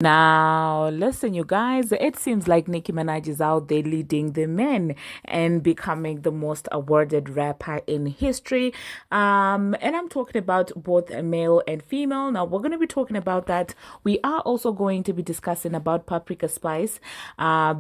Now, listen, you guys, it seems like Nicki Minaj is out there leading the men and becoming the most awarded rapper in history. And I'm talking about both male and female. Now, we're going to be talking about that. We are also going to be discussing about Paprika Spice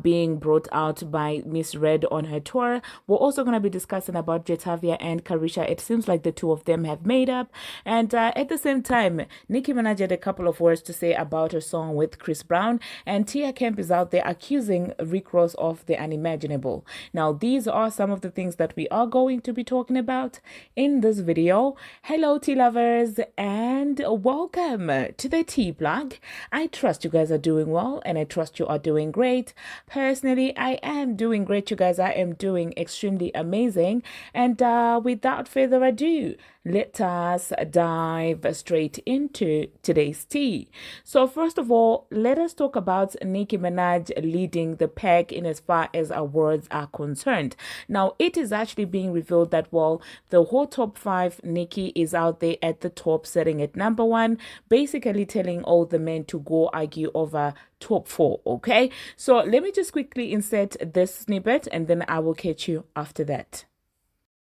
being brought out by Miss Red on her tour. We're also going to be discussing about Jetavia and Caresha. It seems like the two of them have made up. And at the same time, Nicki Minaj had a couple of words to say about her song with Chris Brown, and Tia Kemp is out there accusing Rick Ross of the unimaginable. Now, these are some of the things that we are going to be talking about in this video. Hello, tea lovers, and welcome to the tea plug. I trust you guys are doing well, and I trust you are doing great. Personally, I am doing great, you guys. I am doing extremely amazing. And without further ado, let us dive straight into today's tea. So first of all, let us talk about Nicki Minaj leading the pack in as far as awards are concerned. Now, it is actually being revealed that, well, the whole top 5, Nicki is out there at the top, sitting at number 1, basically telling all the men to go argue over top 4, okay? So let me just quickly insert this snippet and then I will catch you after that.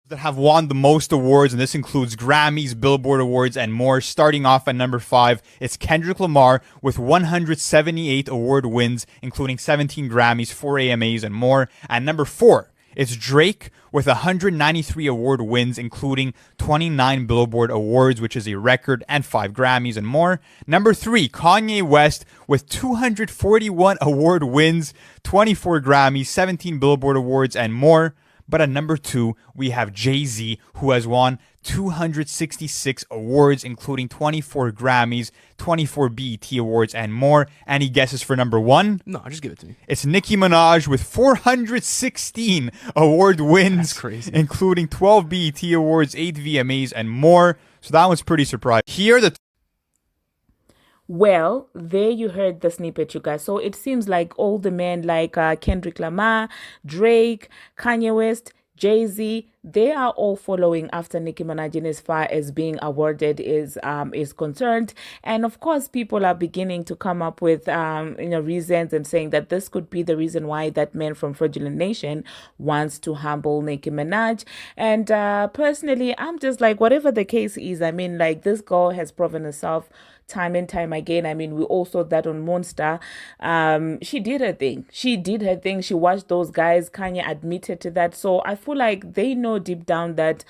That have won the most awards, and this includes Grammys, Billboard Awards, and more. Starting off at number 5, it's Kendrick Lamar with 178 award wins, including 17 Grammys, 4 AMAs, and more. At number 4, it's Drake with 193 award wins, including 29 Billboard Awards, which is a record, and 5 Grammys and more. Number 3, Kanye West with 241 award wins, 24 Grammys, 17 Billboard Awards, and more. But at number 2, we have Jay-Z, who has won 266 awards, including 24 Grammys, 24 BET Awards, and more. Any guesses for number 1? No, just give it to me. It's Nicki Minaj with 416 award wins. That's crazy. Including 12 BET Awards, 8 VMAs, and more. So that was pretty surprising. Here are the Well, there you heard the snippet, you guys. So it seems like all the men like Kendrick Lamar, Drake, Kanye West, Jay-Z, they are all following after Nicki Minaj in as far as being awarded is concerned. And of course, people are beginning to come up with reasons and saying that this could be the reason why that man from Fraudulent Nation wants to humble Nicki Minaj. And personally, I'm just like, whatever the case is, I mean, like, this girl has proven herself time and time again. I mean, we all saw that on Monster. She did her thing. She did her thing. She watched those guys. Kanye admitted to that. So I feel like they know deep down that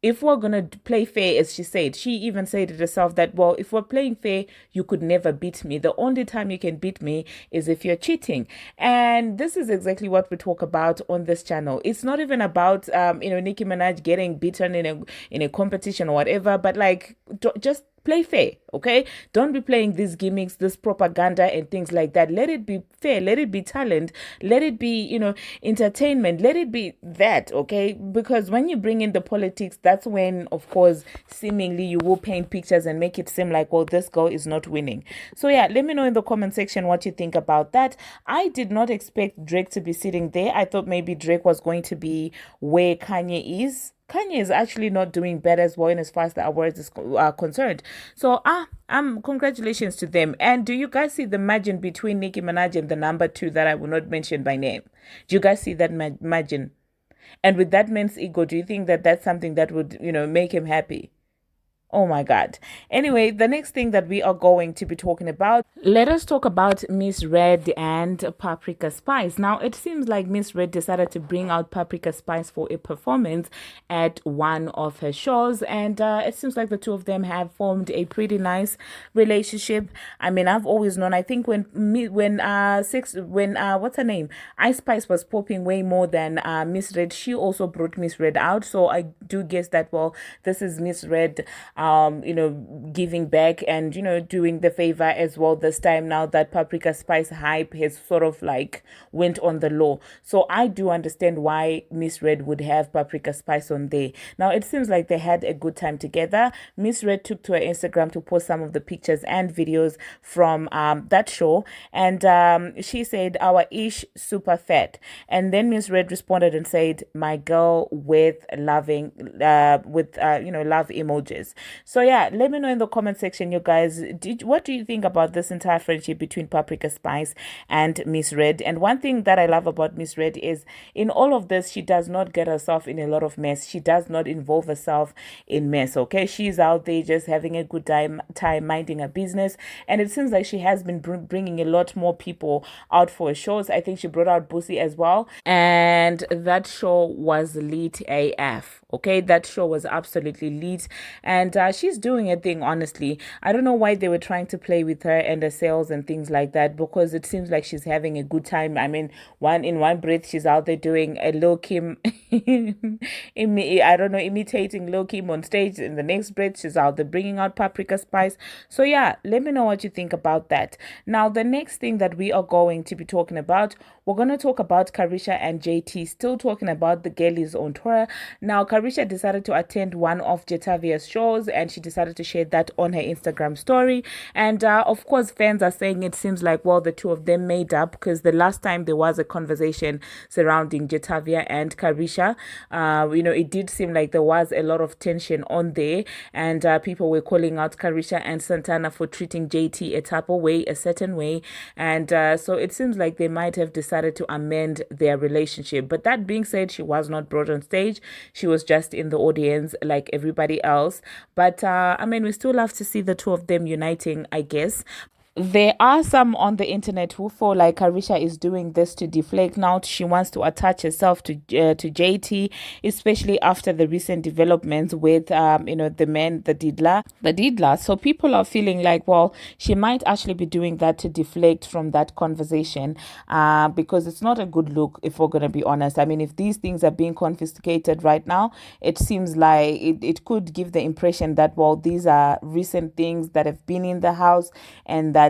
if we're going to play fair, as she said, she even said it herself that, well, if we're playing fair, you could never beat me. The only time you can beat me is if you're cheating. And this is exactly what we talk about on this channel. It's not even about, Nicki Minaj getting beaten in a competition or whatever, but like, just play fair, okay? Don't be playing these gimmicks, this propaganda and things like that. Let it be fair. Let it be talent. Let it be, entertainment. Let it be that, okay? Because when you bring in the politics, that's when, of course, seemingly you will paint pictures and make it seem like, well, this girl is not winning. So yeah, let me know in the comment section what you think about that. I did not expect Drake to be sitting there. I thought maybe Drake was going to be where Kanye is. Kanye is actually not doing bad as well in as far as the awards is concerned. So congratulations to them. And do you guys see the margin between Nicki Minaj and the number 2 that I will not mention by name? Do you guys see that margin? And with that man's ego, do you think that that's something that would, make him happy? Oh my God. Anyway, the next thing that we are going to be talking about, let us talk about Miss Red and Paprika Spice. Now, it seems like Miss Red decided to bring out Paprika Spice for a performance at one of her shows. And it seems like the two of them have formed a pretty nice relationship. I mean, I've always known, I think when what's her name? Ice Spice was popping way more than Miss Red, she also brought Miss Red out. So I do guess that, well, this is Miss Red giving back and, doing the favor as well this time now that Paprika Spice hype has sort of like went on the low. So I do understand why Miss Red would have Paprika Spice on there. Now, it seems like they had a good time together. Miss Red took to her Instagram to post some of the pictures and videos from that show. And she said, our ish super fat. And then Miss Red responded and said, my girl with love emojis. So yeah, let me know in the comment section, you guys. What do you think about this entire friendship between Paprika Spice and Miss Red? And one thing that I love about Miss Red is in all of this, she does not get herself in a lot of mess. She does not involve herself in mess. Okay, she's out there just having a good time minding her business, and it seems like she has been bringing a lot more people out for shows. I think she brought out Boosie as well, and that show was lit AF. Okay, that show was absolutely lit, and she's doing a thing. Honestly, I don't know why they were trying to play with her and the sales and things like that, because it seems like she's having a good time. I mean, one breath she's out there doing a Lil Kim, I don't know, imitating Lil Kim on stage. In the next breath, she's out there bringing out Paprika Spice. So yeah, let me know what you think about that. Now, the next thing that we are going to be talking about, we're going to talk about Caresha and JT, still talking about the girlies on tour. Now, Caresha decided to attend one of Jetavia's shows, and she decided to share that on her Instagram story. And of course, fans are saying it seems like, well, the two of them made up, because the last time there was a conversation surrounding Jetavia and Caresha, it did seem like there was a lot of tension on there, and people were calling out Caresha and Santana for treating JT a type of way, a certain way. And so it seems like they might have decided to amend their relationship. But that being said, she was not brought on stage. She was just in the audience like everybody else. But I mean, we still love to see the two of them uniting, I guess. There are some on the internet who feel like Caresha is doing this to deflect. Now she wants to attach herself to JT, especially after the recent developments with the man, the Didla. So people are feeling like, well, she might actually be doing that to deflect from that conversation, because it's not a good look, if we're gonna be honest. I mean, if these things are being confiscated right now, it seems like it could give the impression that, well, these are recent things that have been in the house, and that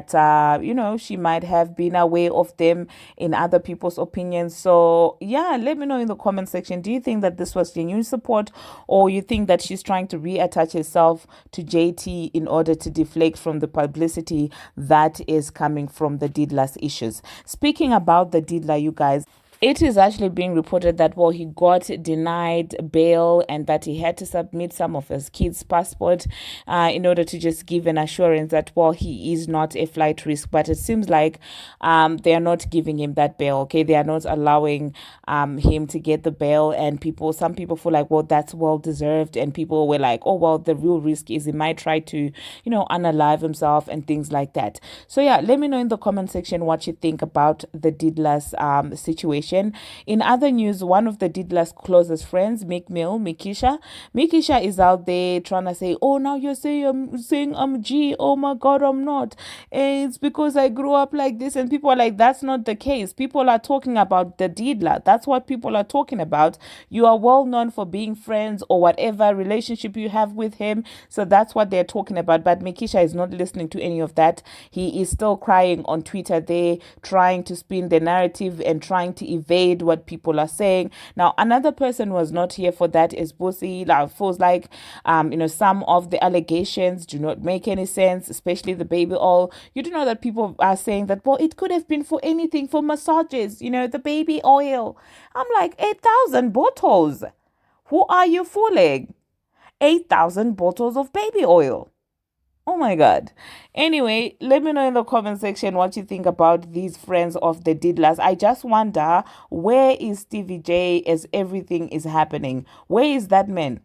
she might have been aware of them in other people's opinions. So yeah, let me know in the comment section, do you think that this was genuine support, or you think that she's trying to reattach herself to JT in order to deflect from the publicity that is coming from the Didla's issues? Speaking about the Didla, you guys, it is actually being reported that, well, he got denied bail, and that he had to submit some of his kids' passport in order to just give an assurance that, well, he is not a flight risk. But it seems like they are not giving him that bail. Okay, they are not allowing him to get the bail, and some people feel like, well, that's well deserved, and people were like, oh, well, the real risk is he might try to unalive himself and things like that. So yeah, let me know in the comment section what you think about the Didla's situation. In other news, one of the Didla's closest friends, Mikisha is out there trying to say, oh, now you're saying I'm G. Oh my God, I'm not. It's because I grew up like this. And people are like, that's not the case. People are talking about the Didla. That's what people are talking about. You are well known for being friends or whatever relationship you have with him. So that's what they're talking about. But Mikisha is not listening to any of that. He is still crying on Twitter there, trying to spin the narrative and trying to evade what people are saying. Now, another person who was not here for that is Boosie. Feels like, some of the allegations do not make any sense, especially the baby oil. You do know that people are saying that, well, it could have been for anything, for massages, the baby oil. I'm like, 8,000 bottles. Who are you fooling? 8,000 bottles of baby oil. Oh my God. Anyway, let me know in the comment section what you think about these friends of the Didlas. I just wonder, where is Stevie J as everything is happening? Where is that man?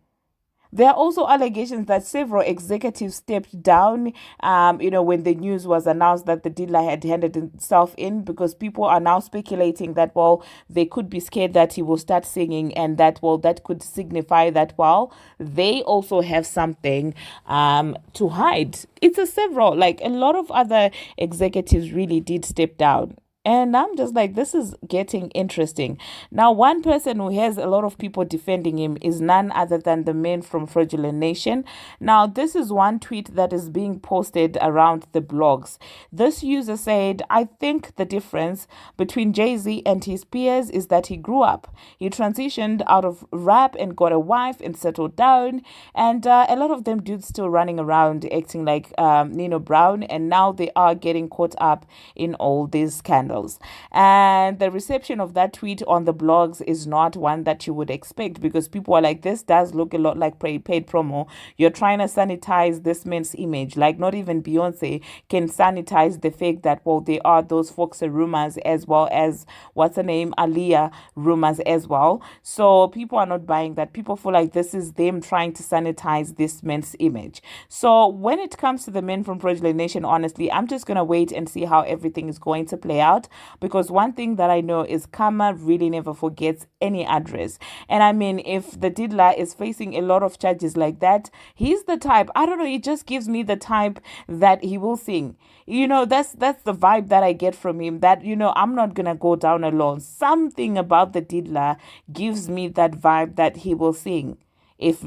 There are also allegations that several executives stepped down, when the news was announced that the Didla had handed himself in, because people are now speculating that, well, they could be scared that he will start singing, and that, well, that could signify that, well, they also have something to hide. It's a lot of other executives really did step down. And I'm just like, this is getting interesting. Now, one person who has a lot of people defending him is none other than the man from Fraudulent Nation. Now, this is one tweet that is being posted around the blogs. This user said, I think the difference between Jay-Z and his peers is that he grew up. He transitioned out of rap and got a wife and settled down. And a lot of them dudes still running around acting like Nino Brown. And now they are getting caught up in all these scandals. scandals. And the reception of that tweet on the blogs is not one that you would expect, because people are like, this does look a lot like paid promo. You're trying to sanitize this man's image. Like, not even Beyonce can sanitize the fact that, well, there are those Foxer rumors, as well as, what's her name, Aaliyah rumors as well. So people are not buying that. People feel like this is them trying to sanitize this man's image. So when it comes to the men from Fraudulent Nation, honestly, I'm just going to wait and see how everything is going to play out, because one thing that I know is karma really never forgets any address. And I mean, if the Diddy is facing a lot of charges like that, he's the type, I don't know, it just gives me the type that he will sing. That's the vibe that I get from him, that, I'm not going to go down alone. Something about the Diddy gives me that vibe that he will sing, if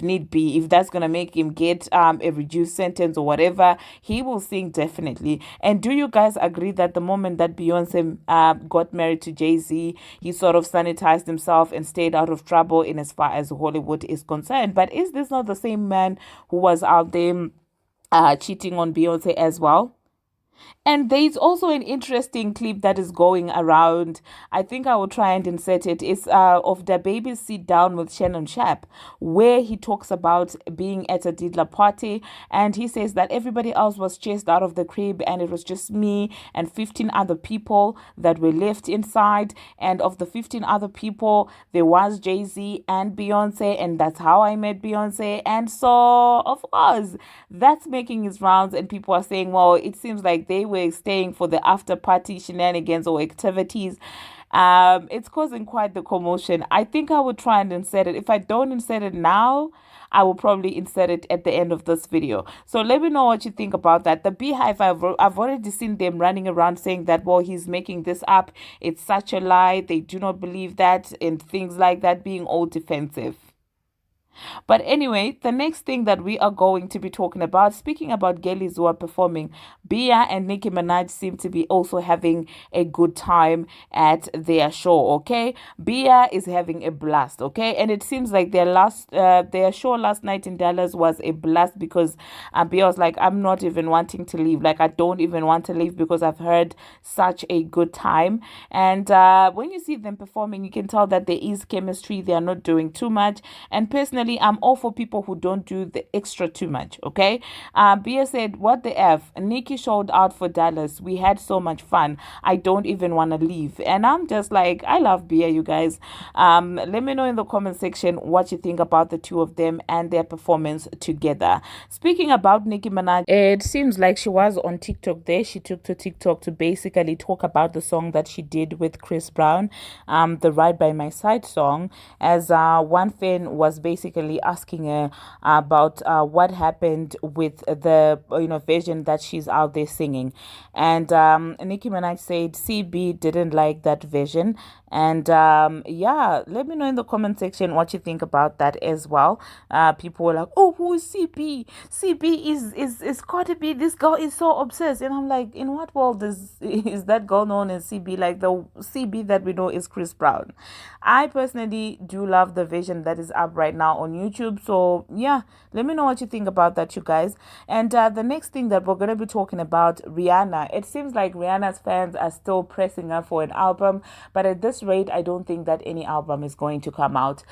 need be. If that's gonna make him get a reduced sentence or whatever, he will sing definitely. And do you guys agree that the moment that Beyonce got married to Jay-Z, he sort of sanitized himself and stayed out of trouble in as far as Hollywood is concerned? But is this not the same man who was out there cheating on Beyonce as well? And there's also an interesting clip that is going around. I think I will try and insert it. It's of the baby sit down with Shannon Sharp, where he talks about being at a Diddy party, and he says that everybody else was chased out of the crib, and it was just me and 15 other people that were left inside. And of the 15 other people, there was Jay-Z and Beyonce, and that's how I met Beyonce. And so, of course, that's making its rounds, and people are saying, well, it seems like they were staying for the after party shenanigans or activities. It's causing quite the commotion. I think I would try and insert it. If I don't insert it now, I will probably insert it at the end of this video. So let me know what you think about that. The Beehive, I've already seen them running around saying that, well, he's making this up. It's such a lie. They do not believe that, and things like that, being all defensive. But anyway, the next thing that we are going to be talking about, speaking about girlies who are performing, Bia and Nicki Minaj seem to be also having a good time at their show, okay? Bia is having a blast, okay? And it seems like their show last night in Dallas was a blast, because Bia was like, I'm not even wanting to leave. Like, I don't even want to leave because I've heard such a good time. And when you see them performing, you can tell that there is chemistry. They are not doing too much. And personally, I'm all for people who don't do the extra too much, okay? Bia said, what the F? Nicki showed out for Dallas. We had so much fun. I don't even want to leave. And I'm just like, I love Bia, you guys. Let me know in the comment section what you think about the two of them and their performance together. Speaking about Nicki Minaj, it seems like she was on TikTok there. She took to TikTok to basically talk about the song that she did with Chris Brown, the Ride By My Side song, as one fan was basically asking her about what happened with the version that she's out there singing. And Nicki Minaj said CB didn't like that version. And yeah, let me know in the comment section what you think about that as well. People were like, oh, who is CB? CB is Cardi B. This girl is so obsessed. And I'm like, in what world is that girl known as CB? Like, the CB that we know is Chris Brown. I personally do love the version that is up right now on YouTube. So yeah, let me know what you think about that, you guys. And the next thing that we're going to be talking about, Rihanna. It seems like Rihanna's fans are still pressing her for an album, but at this rate, I don't think that any album is going to come out.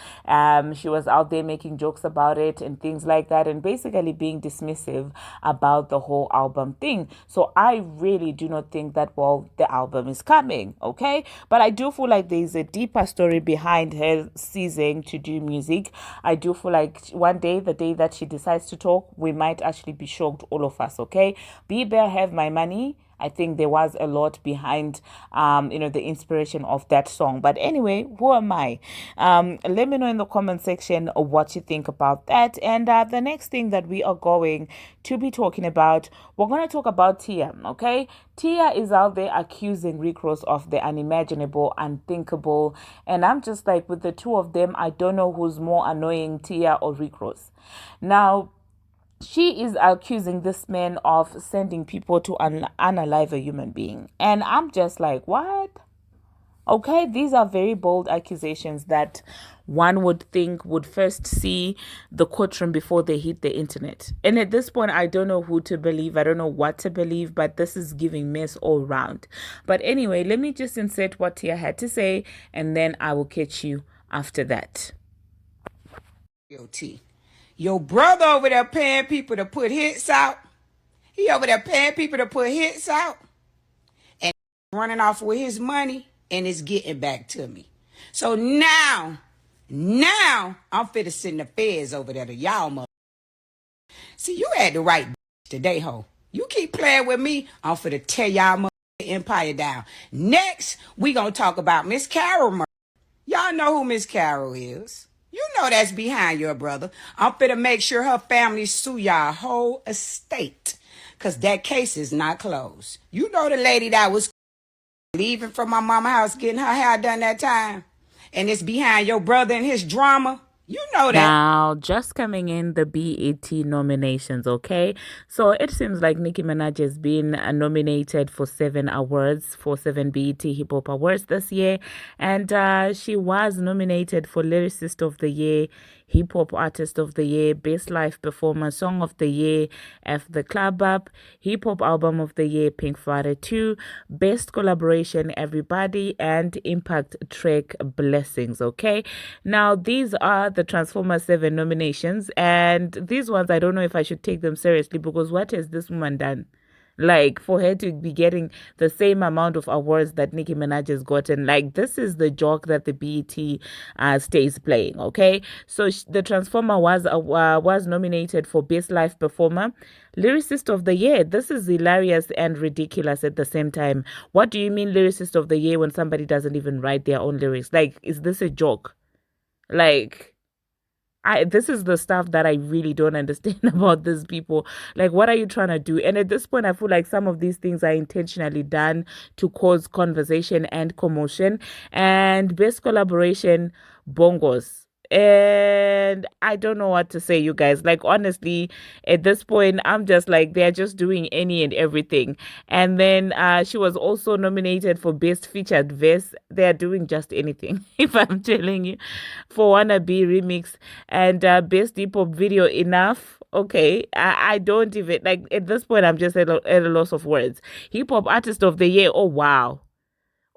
She was out there making jokes about it and things like that, and basically being dismissive about the whole album thing. So I really do not think that, well, the album is coming, okay? But I do feel like there's a deeper story behind her ceasing to do music. I do feel like one day, the day that she decides to talk, we might actually be shocked, all of us, okay? Be Bear Have My Money. I think there was a lot behind, the inspiration of that song. But anyway, who am I? Let me know in the comment section what you think about that. And the next thing that we are going to be talking about, we're going to talk about Tia, okay? Tia is out there accusing Rick Ross of the unimaginable, unthinkable. And I'm just like, with the two of them, I don't know who's more annoying, Tia or Rick Ross. Now, she is accusing this man of sending people to unalive a human being. And I'm just like, what? Okay, these are very bold accusations that one would think would first see the courtroom before they hit the internet. And at this point, I don't know who to believe. I don't know what to believe, but this is giving mess all round. But anyway, let me just insert what Tia had to say, and then I will catch you after that. Guilty. Your brother over there paying people to put hits out. He over there paying people to put hits out and running off with his money, and it's getting back to me. So now I'm finna send the feds over there to y'all mother. See, you had the right today, ho. You keep playing with me, I'm finna tear y'all mother empire down. Next, we gonna talk about Miss Carol. Y'all know who Miss Carol is. You know that's behind your brother. I'm finna make sure her family sue y'all whole estate. Cause that case is not closed. You know the lady that was leaving from my mama house getting her hair done that time. And it's behind your brother and his drama. You know that. Now, just coming in the BET nominations, okay? So it seems like Nicki Minaj has been nominated for 7 awards, for 7 BET Hip Hop Awards this year. And she was nominated for Lyricist of the Year, Hip Hop Artist of the Year, Best Live Performer, Song of the Year, F the Club Up, Hip Hop Album of the Year, Pink Friday 2, Best Collaboration, Everybody, and Impact Track, Blessings, okay? Now, these are the Transformer 7 nominations, and these ones, I don't know if I should take them seriously, because what has this woman done? Like, for her to be getting the same amount of awards that Nicki Minaj has gotten, like, this is the joke that the BET stays playing, okay? So the Transformer was nominated for Best Live Performer, Lyricist of the Year. This is hilarious and ridiculous at the same time. What do you mean Lyricist of the Year when somebody doesn't even write their own lyrics? Like, is this a joke? Like, this is the stuff that I really don't understand about these people. Like, what are you trying to do? And at this point, I feel like some of these things are intentionally done to cause conversation and commotion. And best collaboration, bongos. And I don't know what to say, you guys. Like, honestly, at this point, I'm just like, they're just doing any and everything. And then she was also nominated for Best Featured Verse. They're doing just anything, if I'm telling you, for Wannabe Remix and Best Hip Hop Video. Enough. Okay, I don't even, like, at this point, I'm just at a loss of words. Hip Hop Artist of the Year. Oh, wow.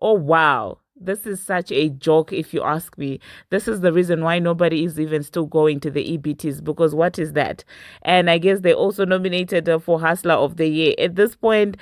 Oh, wow. This is such a joke, if you ask me. This is the reason why nobody is even still going to the EBTs, because what is that? And I guess they also nominated her for Hustler of the Year. At this point,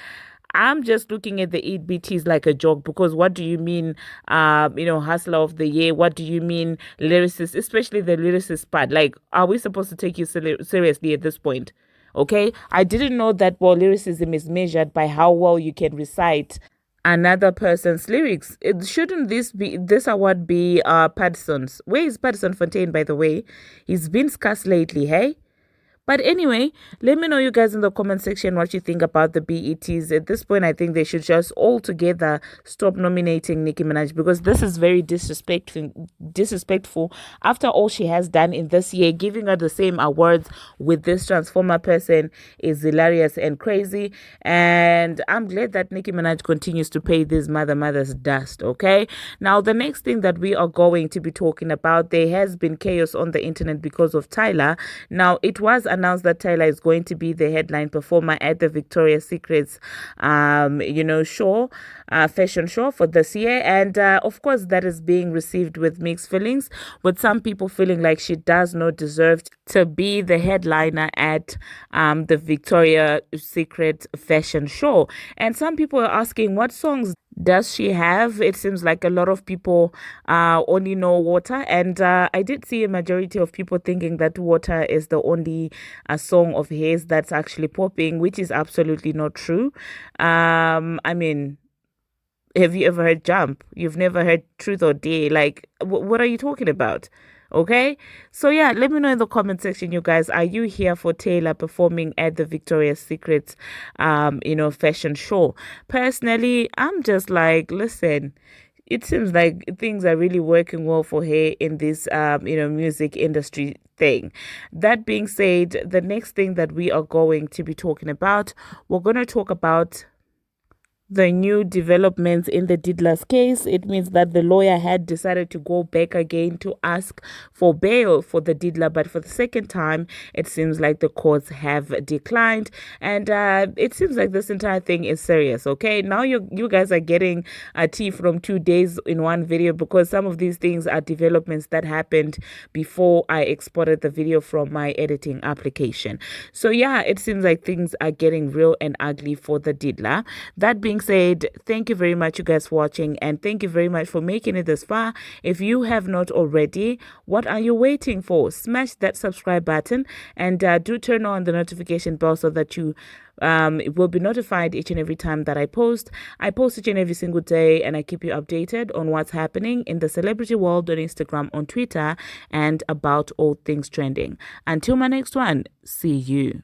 I'm just looking at the EBTs like a joke, because what do you mean, Hustler of the Year? What do you mean lyricist, especially the lyricist part? Like, are we supposed to take you seriously at this point? Okay, I didn't know that, well, lyricism is measured by how well you can recite another person's lyrics. Shouldn't this award be Padson's? Where is Padson Fontaine, by the way? He's been scarce lately, hey? But anyway, let me know, you guys, in the comment section what you think about the BETs. At this point, I think they should just all together stop nominating Nicki Minaj, because this is very disrespectful after all she has done in this year. Giving her the same awards with this Transformer person is hilarious and crazy. And I'm glad that Nicki Minaj continues to pay these mothers dust, okay? Now, the next thing that we are going to be talking about, there has been chaos on the internet because of Tyla. Now, it was announced that Tyla is going to be the headline performer at the Victoria's Secret's, fashion show for this year. And of course, that is being received with mixed feelings, with some people feeling like she does not deserve to be the headliner at the Victoria's Secret fashion show. And some people are asking, what songs does she have? It seems like a lot of people only know Water, and I did see a majority of people thinking that Water is the only song of his that's actually popping, which is absolutely not true. I mean, have you ever heard Jump? You've never heard Truth or Dare? Like, what are you talking about? Okay, so yeah, let me know in the comment section, you guys. Are you here for Taylor performing at the Victoria's Secret, fashion show? Personally, I'm just like, listen, it seems like things are really working well for her in this, music industry thing. That being said, the next thing that we are going to be talking about, we're going to talk about the new developments in the Diddler's case. It means that the lawyer had decided to go back again to ask for bail for the Diddler, but for the second time, it seems like the courts have declined, and it seems like this entire thing is serious. Okay, now you guys are getting a tea from 2 days in one video, because some of these things are developments that happened before I exported the video from my editing application. So yeah, it seems like things are getting real and ugly for the Diddler. That being said, thank you very much, you guys, for watching, and thank you very much for making it this far. If you have not already, what are you waiting for? Smash that subscribe button, and do turn on the notification bell so that you will be notified each and every time that I post. I post each and every single day, and I keep you updated on what's happening in the celebrity world on Instagram, on Twitter, and about all things trending. Until my next one, see you.